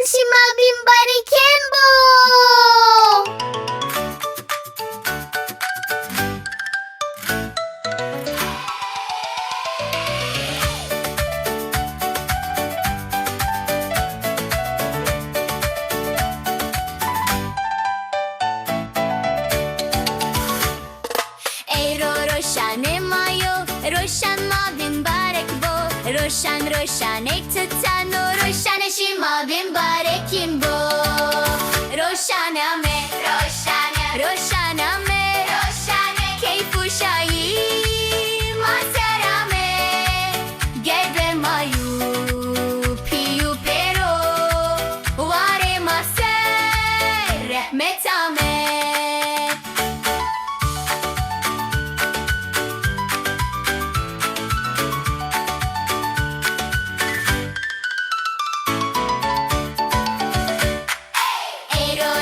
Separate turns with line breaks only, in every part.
Şima Bimbarikên bu. Roşanê mayo, roşan ma bimbarek bo. Roşanê tutan o roşanê şima bimbarekim bo. Roşanê me, keyfu şayi maserame. Gebe mayu, piyu pero, vare maser, rehmetame.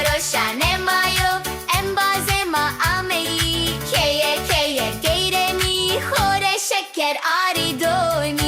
Roşanê mayo, embaze ma ameyi. Keye geyremi, hore şeker ari doymi.